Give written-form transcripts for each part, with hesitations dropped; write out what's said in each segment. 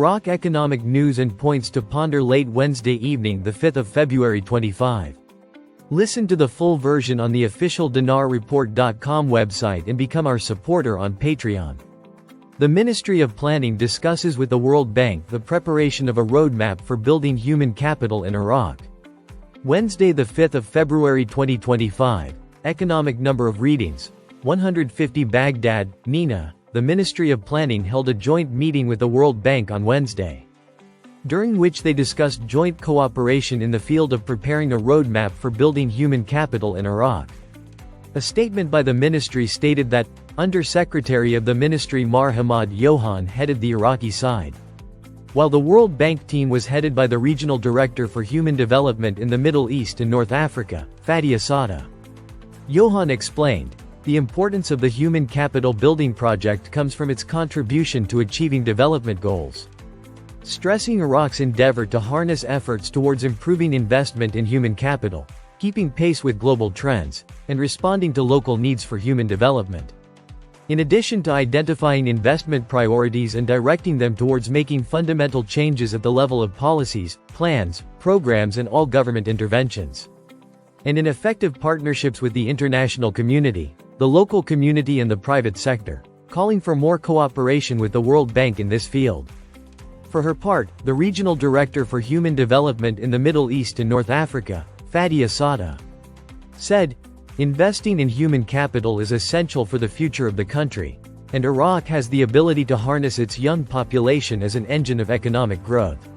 Iraq economic news and points to ponder late Wednesday evening, the 5th of February 25. Listen to the full version on the official dinarreport.com website and become our supporter on Patreon. The Ministry of Planning discusses with the World Bank the preparation of a roadmap for building human capital in Iraq. Wednesday, the 5th of February 2025. Economic number of readings: 150. Baghdad, Nina. The Ministry of Planning held a joint meeting with the World Bank on Wednesday, during which they discussed joint cooperation in the field of preparing a roadmap for building human capital in Iraq. A statement by the ministry stated that, Under-Secretary of the Ministry Mar Hamad Yohan headed the Iraqi side, while the World Bank team was headed by the Regional Director for Human Development in the Middle East and North Africa, Fadi Asada. Yohan explained, the importance of the Human Capital Building Project comes from its contribution to achieving development goals, stressing Iraq's endeavor to harness efforts towards improving investment in human capital, keeping pace with global trends, and responding to local needs for human development. In addition to identifying investment priorities and directing them towards making fundamental changes at the level of policies, plans, programs and all government interventions, and in effective partnerships with the international community, the local community and the private sector, calling for more cooperation with the World Bank in this field. For her part, the Regional Director for Human Development in the Middle East and North Africa, Fadi Asada, said, investing in human capital is essential for the future of the country, and Iraq has the ability to harness its young population as an engine of economic growth.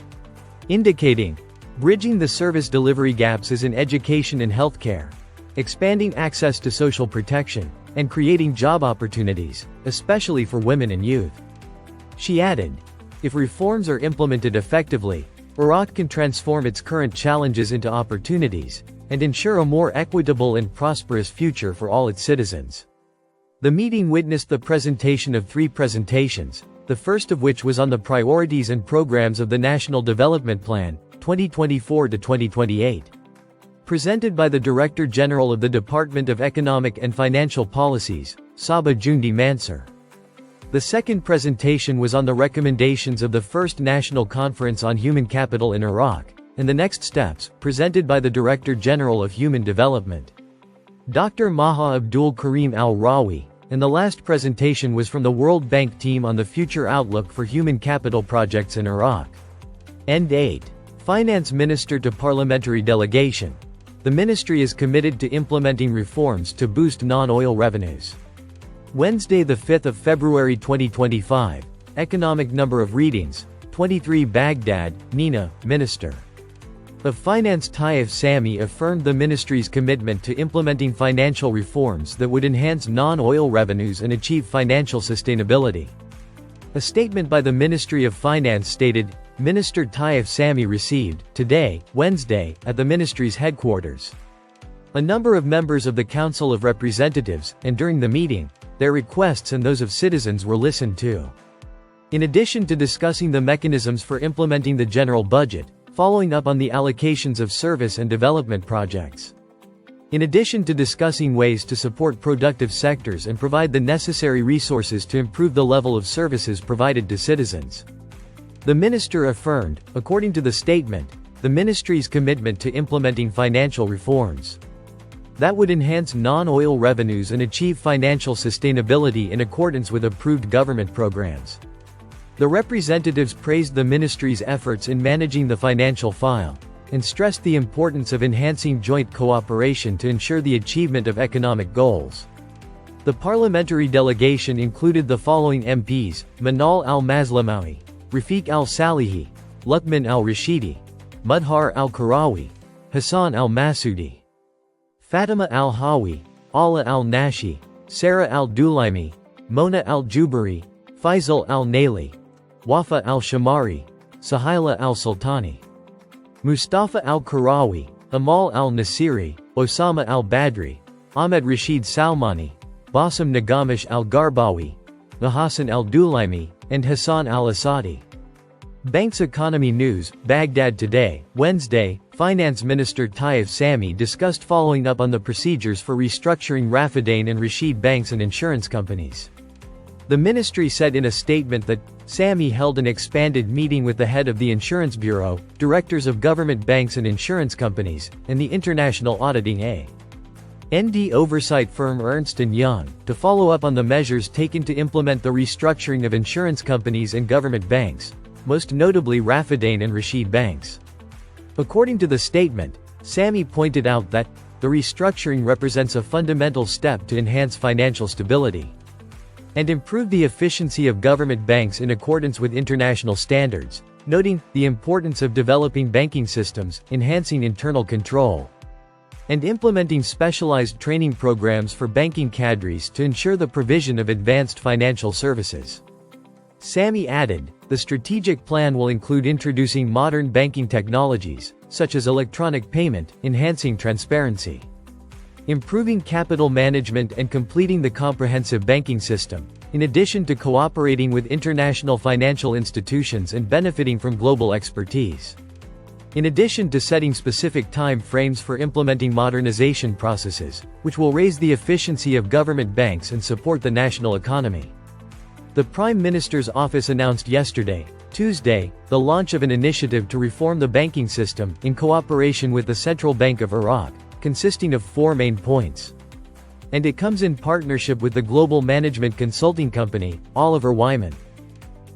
Indicating, bridging the service delivery gaps is in education and healthcare, expanding access to social protection, and creating job opportunities, especially for women and youth. She added, if reforms are implemented effectively, Iraq can transform its current challenges into opportunities, and ensure a more equitable and prosperous future for all its citizens. The meeting witnessed the presentation of 3 presentations, the first of which was on the priorities and programs of the National Development Plan, 2024 to 2028. Presented by the Director General of the Department of Economic and Financial Policies, Saba Jundi Mansur. The second presentation was on the recommendations of the First National Conference on Human Capital in Iraq, and the next steps, presented by the Director General of Human Development, Dr. Maha Abdul Karim Al-Rawi, and the last presentation was from the World Bank team on the future outlook for human capital projects in Iraq. End 8. Finance Minister to Parliamentary Delegation. The ministry is committed to implementing reforms to boost non-oil revenues. Wednesday, the 5th of February 2025. Economic number of readings: 23. Baghdad, Nina, Minister of Finance Taif Sami affirmed the ministry's commitment to implementing financial reforms that would enhance non-oil revenues and achieve financial sustainability. A statement by the Ministry of Finance stated, Minister Taif Sami received, today, Wednesday, at the ministry's headquarters, a number of members of the Council of Representatives, and during the meeting, their requests and those of citizens were listened to. In addition to discussing the mechanisms for implementing the general budget, following up on the allocations of service and development projects. In addition to discussing ways to support productive sectors and provide the necessary resources to improve the level of services provided to citizens. The minister affirmed, according to the statement, the ministry's commitment to implementing financial reforms that would enhance non-oil revenues and achieve financial sustainability in accordance with approved government programs. The representatives praised the ministry's efforts in managing the financial file, and stressed the importance of enhancing joint cooperation to ensure the achievement of economic goals. The parliamentary delegation included the following MPs: Manal al-Maslamawi, Rafiq al-Salihi, Luqman al-Rashidi, Mudhar al-Karawi, Hassan al-Masudi, Fatima al-Hawi, Ala al-Nashi, Sarah al-Dulaimi, Mona al-Jubari, Faisal al-Naili, Wafa al-Shamari, Sahila al-Sultani, Mustafa al-Karawi, Amal al-Nasiri, Osama al-Badri, Ahmed Rashid Salmani, Bassam Nagamish al-Garbawi, Mahassan al-Dulaimi, and Hassan al-Asadi. Bank's Economy News, Baghdad Today, Wednesday. Finance Minister Taif Sami discussed following up on the procedures for restructuring Rafadain and Rashid banks and insurance companies. The ministry said in a statement that Sami held an expanded meeting with the head of the Insurance Bureau, directors of government banks and insurance companies, and the international auditing ND oversight firm Ernst & Young, to follow up on the measures taken to implement the restructuring of insurance companies and government banks, most notably Raffidain and Rashid banks. According to the statement, Sami pointed out that the restructuring represents a fundamental step to enhance financial stability and improve the efficiency of government banks in accordance with international standards, noting the importance of developing banking systems, enhancing internal control, and implementing specialized training programs for banking cadres to ensure the provision of advanced financial services. Sami added, the strategic plan will include introducing modern banking technologies, such as electronic payment, enhancing transparency, improving capital management and completing the comprehensive banking system, in addition to cooperating with international financial institutions and benefiting from global expertise. In addition to setting specific time frames for implementing modernization processes, which will raise the efficiency of government banks and support the national economy. The Prime Minister's office announced yesterday, Tuesday, the launch of an initiative to reform the banking system, in cooperation with the Central Bank of Iraq, consisting of 4 main points. And it comes in partnership with the global management consulting company, Oliver Wyman.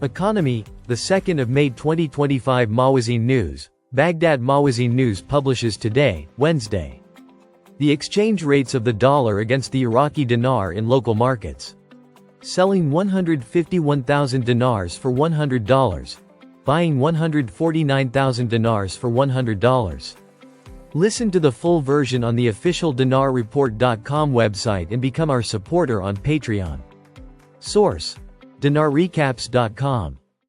Economy, the 2nd of May 2025. Mawazin News. Baghdad Mawazin News publishes today, Wednesday, the exchange rates of the dollar against the Iraqi dinar in local markets. Selling 151,000 dinars for $100. Buying 149,000 dinars for $100. Listen to the full version on the official dinarreport.com website and become our supporter on Patreon. Source: dinarrecaps.com